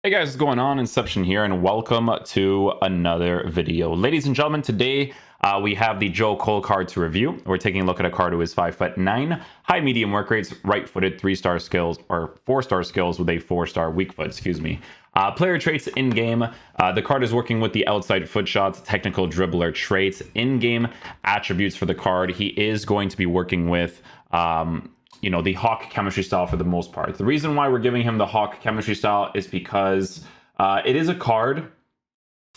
Hey guys, what's going on? Inception here, and welcome to another video. Ladies and gentlemen, today we have the Joe Cole card to review. We're taking a look at a card who is 5'9", high medium work rates, right-footed, 3-star skills, or 4-star skills with a 4-star weak foot, excuse me. Player traits in-game. The card is working with the outside foot shots, technical dribbler traits. In-game attributes for the card, he is going to be working with the Hawk chemistry style for the most part. The reason why we're giving him the Hawk chemistry style is because it is a card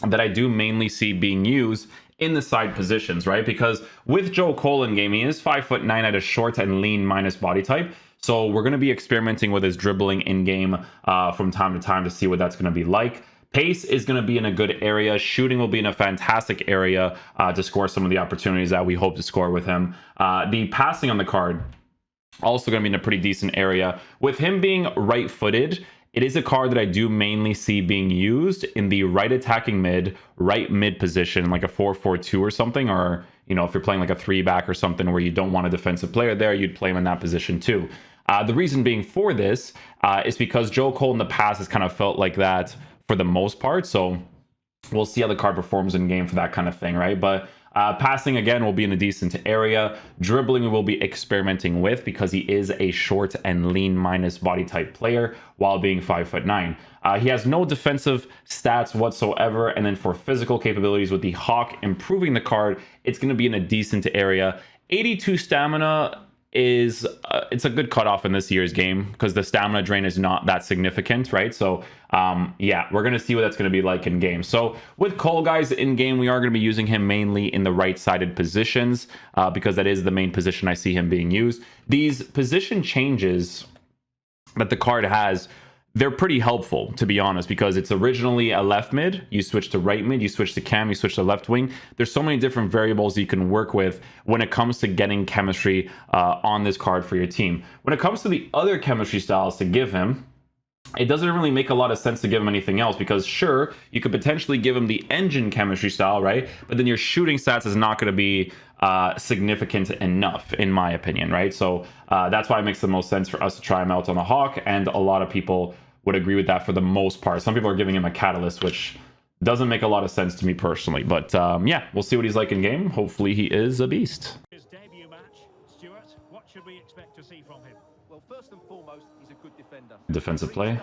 that I do mainly see being used in the side positions, right? Because with Joe Cole in game, he is 5'9" at a short and lean minus body type. So we're going to be experimenting with his dribbling in game from time to time to see what that's going to be like. Pace is going to be in a good area. Shooting will be in a fantastic area to score some of the opportunities that we hope to score with him. The passing on the card, also going to be in a pretty decent area. With him being right-footed, it is a card that I do mainly see being used in the right attacking mid, right mid position, like a 4-4-2 or something, or, if you're playing like a 3-back or something where you don't want a defensive player there, you'd play him in that position too. The reason being for this is because Joe Cole in the past has kind of felt like that for the most part, so we'll see how the card performs in game for that kind of thing, right? But passing, again, will be in a decent area. Dribbling we will be experimenting with because he is a short and lean minus body type player while being 5'9". He has no defensive stats whatsoever. And then for physical capabilities with the Hawk improving the card, it's going to be in a decent area. 82 stamina is it's a good cutoff in this year's game because the stamina drain is not that significant, right? So yeah, we're gonna see what that's gonna be like in game. So with Cole, guys, in game we are gonna be using him mainly in the right-sided positions because that is the main position I see him being used. These position changes that the card has, they're pretty helpful, to be honest, because it's originally a left mid, you switch to right mid, you switch to cam, you switch to left wing. There's so many different variables you can work with when it comes to getting chemistry on this card for your team. When it comes to the other chemistry styles to give him, it doesn't really make a lot of sense to give him anything else because sure, you could potentially give him the engine chemistry style, right? But then your shooting stats is not going to be significant enough, in my opinion, right? So that's why it makes the most sense for us to try him out on the Hawk, and a lot of people would agree with that for the most part. Some people are giving him a catalyst, which doesn't make a lot of sense to me personally. But yeah, we'll see what he's like in game. Hopefully he is a beast. His debut match, Stuart, what should we expect to see from him? Well, first and foremost, he's a good defender. Defensive play.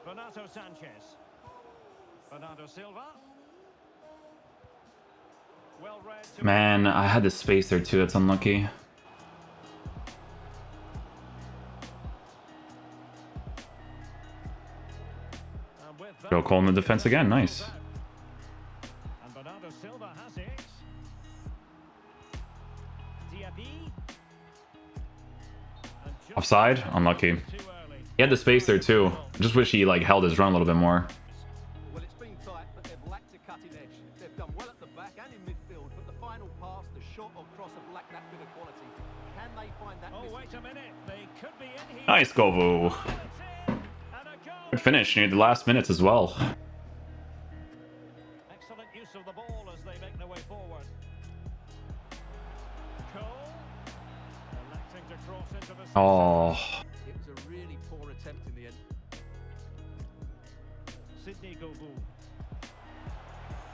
Renato Sanchez. Bernardo Silva. Well read. Man, I had the space there too. That's unlucky. Joe Cole in the defense again. Nice. And Bernardo Silva has it. Diaby. Offside. Unlucky. He had the space there too. I just wish he held his run a little bit more. Well, it's been tight, but they've lacked a cutting edge. They've done well at the back and in midfield, but the final pass, the shot or cross have lacked that bit of quality. Can they find that? Oh, wait a minute. They could be in here. Nice, Govu. Good finish near the last minutes as well. Excellent use of the ball as they make their way forward. Cole electing to cross into the center. Oh. It was a really poor attempt in the end. Sydney Govu.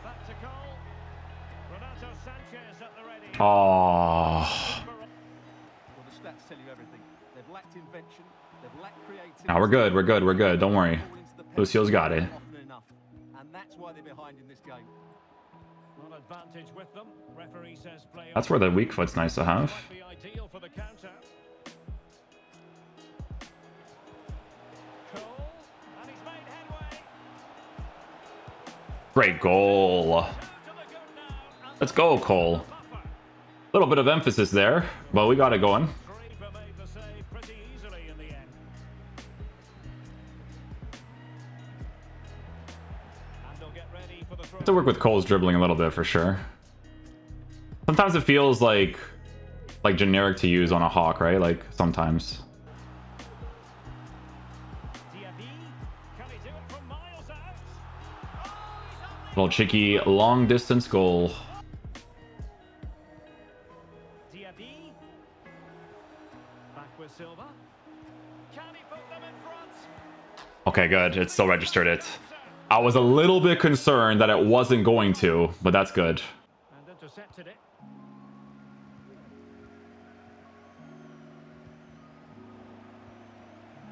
Back to Cole. Renato Sanchez at the ready. Oh. Well, the stats tell you everything. They've lacked invention. They've lacked creativity. No, we're good. We're good. We're good. Don't worry. Lucio's got it. And that's why they're behind in this game. Not advantage with them. Referee says play. That's where the weak foot's nice to have. Might be ideal for the counter. Cole, and he's made headway. Great goal. Let's go, Cole. A little bit of emphasis there, but we got it going. Creeper made the save pretty easily in the end. And they'll get ready for the throw. Have to work with Cole's dribbling a little bit for sure. Sometimes it feels like generic to use on a Hawk, right? Like sometimes. Diaby, can he do it from miles out? Little cheeky long distance goal. Diaby. Back with Silva. Can he put them in front? Okay, Okay, good. It still registered it. I was a little bit concerned that it wasn't going to, but that's good. And intercepted it.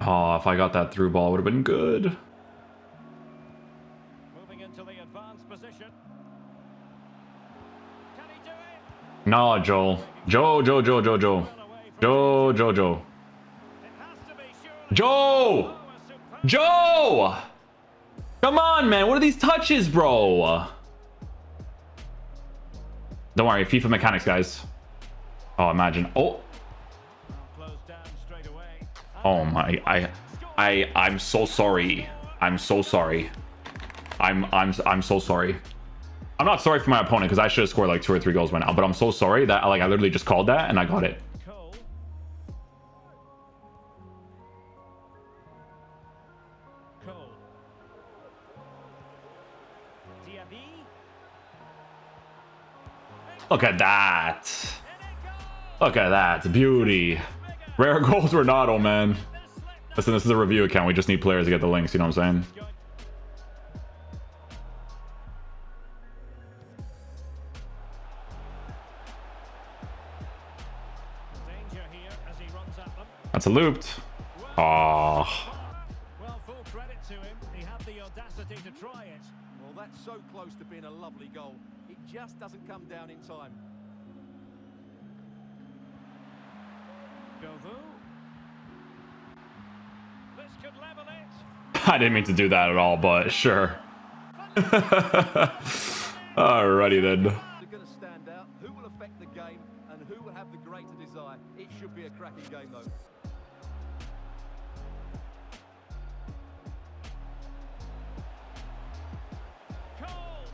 Oh, if I got that through ball, it would have been good. Moving into the advanced position. Can he do it? No, Joel. Joe. Well away from Joe. it has to be surely. Joe! Oh, a superb- Joe! Come on, man. What are these touches, bro? Don't worry. FIFA mechanics, guys. Oh, imagine. Oh. Closed down straight away. Oh, my. I'm so sorry. I'm so sorry. I'm so sorry. I'm not sorry for my opponent because I should have scored like 2 or 3 goals by now. But I'm so sorry that I literally just called that and I got it. Cole. Cole. Diaby. Look at that. In it goes. Look at that. Beauty. Rare goals Ronaldo, man. Listen, this is a review account. We just need players to get the links. You know what I'm saying? Danger here as he runs at them. That's a looped. Oh. Well, full credit to him. He had the audacity to try it. Well, that's so close to being a lovely goal. It just doesn't come down in time. Govu. This could level it. I didn't mean to do that at all, but sure. Alrighty then. They're going to stand out. Who will affect the game and who will have the greater desire? It should be a cracking game, though. Cole.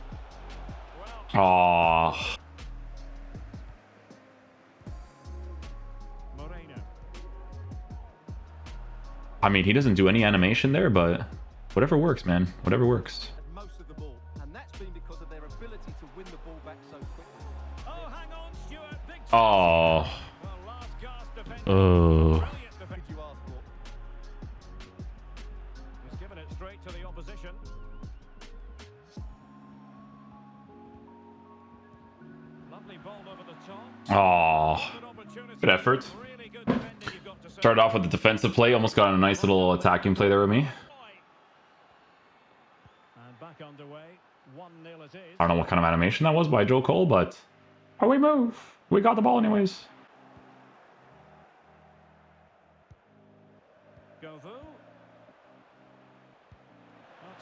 Well, Oh. Moreno. I mean, he doesn't do any animation there, but whatever works, man. Whatever works. Had most of the ball, and that's been because of their ability to win the ball back so quickly. Oh, hang on, Stuart. Big chance. Oh. Well, last gasp defending. Oh. Brilliant defending. Did you ask for? He's given it straight to the opposition. Lovely ball over the top. Oh. Good opportunity. Good effort. Really good defending, you've got to say. Started off with the defensive play. Almost got a nice little attacking play there with me. And back underway. 1-0 it is. I don't know what kind of animation that was by Joe Cole, but oh, we move. We got the ball anyways. Govu. A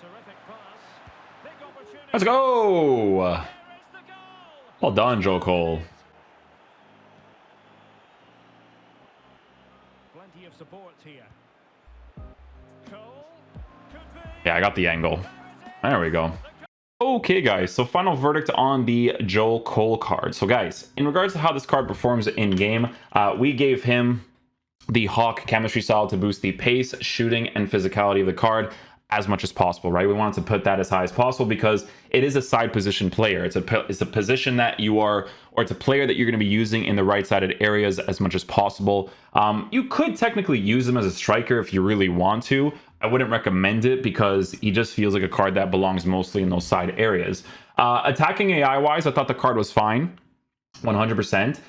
terrific pass. Big opportunity. Let's go. There is the goal. Well done, Joe Cole. Plenty of support here. Cole. Could be. Yeah, I got the angle. There we go. Okay, guys, so final verdict on the Joe Cole card. So, guys, in regards to how this card performs in-game, we gave him the Hawk chemistry style to boost the pace, shooting, and physicality of the card as much as possible, right? We wanted to put that as high as possible because it is a side position player. It's a position that you are, or it's a player that you're going to be using in the right-sided areas as much as possible. You could technically use him as a striker if you really want to. I wouldn't recommend it because he just feels like a card that belongs mostly in those side areas. Attacking AI-wise, I thought the card was fine, 100%.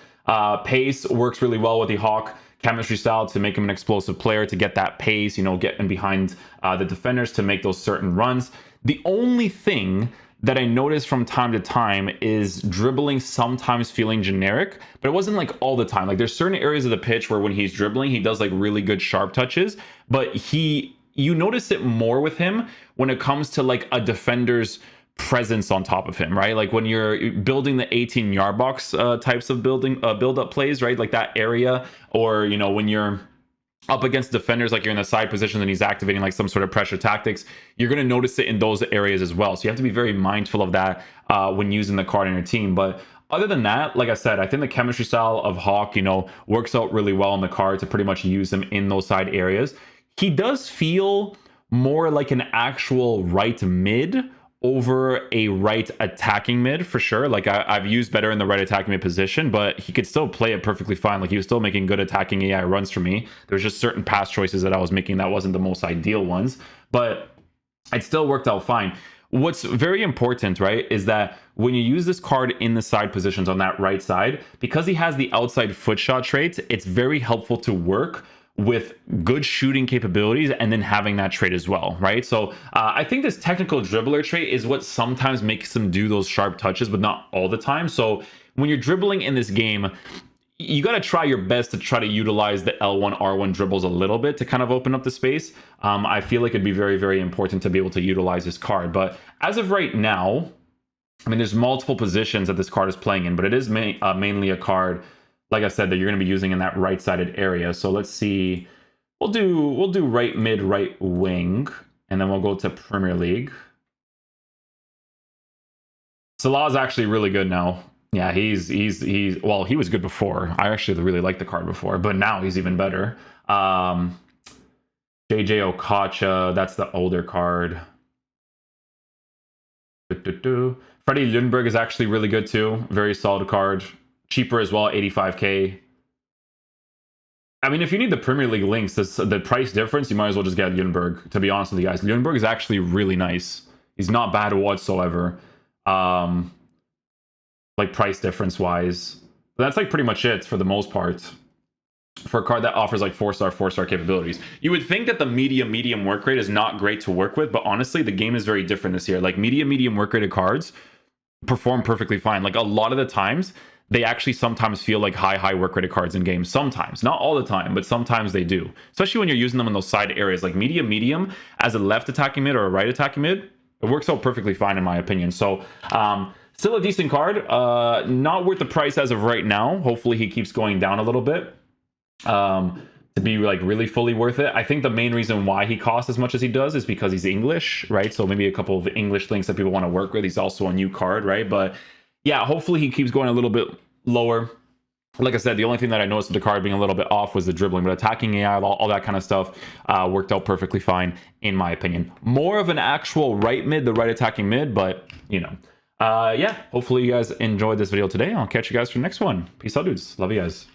Pace works really well with the Hawk chemistry style to make him an explosive player, to get that pace, you know, getting behind the defenders to make those certain runs. The only thing that I noticed from time to time is dribbling sometimes feeling generic, but it wasn't like all the time. Like there's certain areas of the pitch where when he's dribbling, he does like really good sharp touches, but you notice it more with him when it comes to like a defender's presence on top of him, right? Like when you're building the 18-yard box types of build-up plays, right? Like that area, or you know, when you're up against defenders, like you're in the side positions and he's activating like some sort of pressure tactics, you're going to notice it in those areas as well. So you have to be very mindful of that when using the card in your team. But other than that, like I said, I think the chemistry style of Hawk, you know, works out really well on the card to pretty much use him in those side areas. He does feel more like an actual right mid over a right attacking mid for sure. Like I've used better in the right attacking mid position, but he could still play it perfectly fine. Like he was still making good attacking AI runs for me. There's just certain pass choices that I was making that wasn't the most ideal ones. but it still worked out fine. What's very important, right, is that when you use this card in the side positions on that right side, because he has the outside foot shot traits, it's very helpful to work with good shooting capabilities and then having that trait as well, right? So I think this technical dribbler trait is what sometimes makes him do those sharp touches, but not all the time. So when you're dribbling in this game, you got to try your best to try to utilize the L1, R1 dribbles a little bit to kind of open up the space. I feel like it'd be very, very important to be able to utilize this card. But as of right now, I mean, there's multiple positions that this card is playing in, but it is mainly a card, like I said, that you're going to be using in that right-sided area. So let's see. We'll do right mid, right wing, and then we'll go to Premier League. Salah's actually really good now. Yeah, he's well, he was good before. I actually really liked the card before, but now he's even better. JJ Okocha, that's the older card. Freddie Ljungberg is actually really good too. Very solid card. Cheaper as well, 85k. I mean, if you need the Premier League links, the price difference, you might as well just get Ljungberg, to be honest with you guys. Ljungberg is actually really nice. He's not bad whatsoever. Like price difference wise. But that's like pretty much it for the most part. For a card that offers like 4-star capabilities. You would think that the medium work rate is not great to work with, but honestly, the game is very different this year. Like medium work rated cards perform perfectly fine. Like a lot of the times, they actually sometimes feel like high work rated cards in games. Sometimes, not all the time, but sometimes they do. Especially when you're using them in those side areas, like medium as a left attacking mid or a right attacking mid. It works out perfectly fine in my opinion. So, still a decent card. Not worth the price as of right now. Hopefully he keeps going down a little bit to be like really fully worth it. I think the main reason why he costs as much as he does is because he's English, right? So maybe a couple of English links that people want to work with. He's also a new card, right? But yeah, hopefully he keeps going a little bit lower. Like I said, the only thing that I noticed with the card being a little bit off was the dribbling, but attacking AI, all that kind of stuff worked out perfectly fine, in my opinion. More of an actual right mid, the right attacking mid, but you know. Yeah, hopefully you guys enjoyed this video today. I'll catch you guys for the next one. Peace out, dudes. Love you guys.